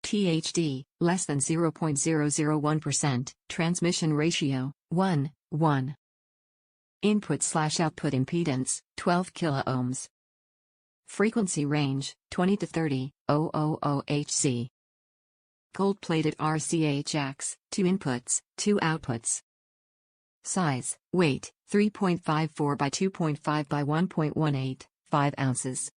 THD, less than 0.001%, transmission ratio, 1:1. Input/output impedance, 12 kiloohms. Frequency range, 20 to 30, 000 Hz. Gold-plated RCA Jacks, 2 inputs, 2 outputs. Size, weight, 3.54 by 2.5 by 1.18, 5 ounces.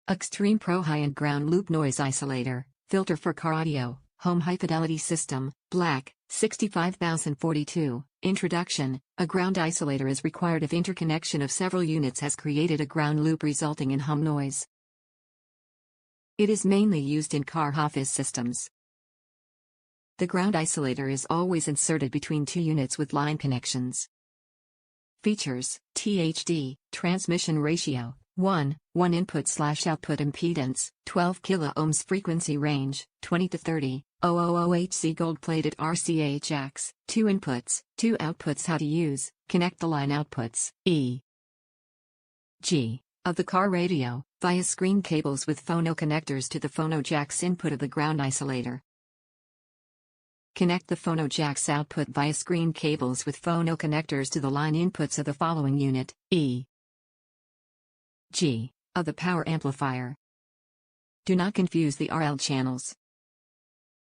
XtremPro high-end ground loop noise isolator, filter for car audio, home high-fidelity system, black, 65042. Introduction: a ground isolator is required if interconnection of several units has created a ground loop resulting in hum noise. It is mainly used in car Hafiz systems. The ground isolator is always inserted between 2 units with line connections. Features: THD, transmission ratio, 1:1 input/output impedance, 12 kiloohms. Frequency range, 20 to 30, 000 Hz. Gold-plated RCA Jacks, 2 inputs, 2 outputs. How to use: connect the line outputs, e.g. of the car radio, via screen cables with phono connectors to the phono jack's input of the ground isolator. Connect the phono jack's output via screen cables with phono connectors to the line inputs of the following unit, e.g. of the power amplifier. Do not confuse the RL channels.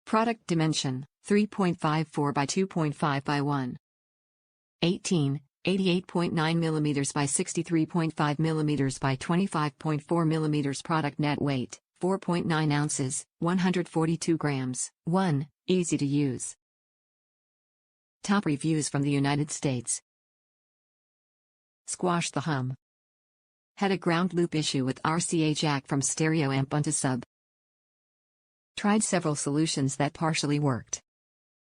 Product dimension, 3.54 by 2.5 by 1.18, 88.9 mm by 63.5 mm by 25.4 mm. Product net weight, 4.9 ounces, 142 grams. 1. Easy to use. Top reviews from the United States. Squash the hum. Had a ground loop issue with RCA jack from stereo amp onto sub. Tried several solutions that partially worked.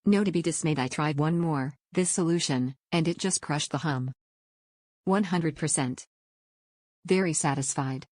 No to be dismayed, I tried one more, this solution, and it just crushed the hum. 100%. Very satisfied.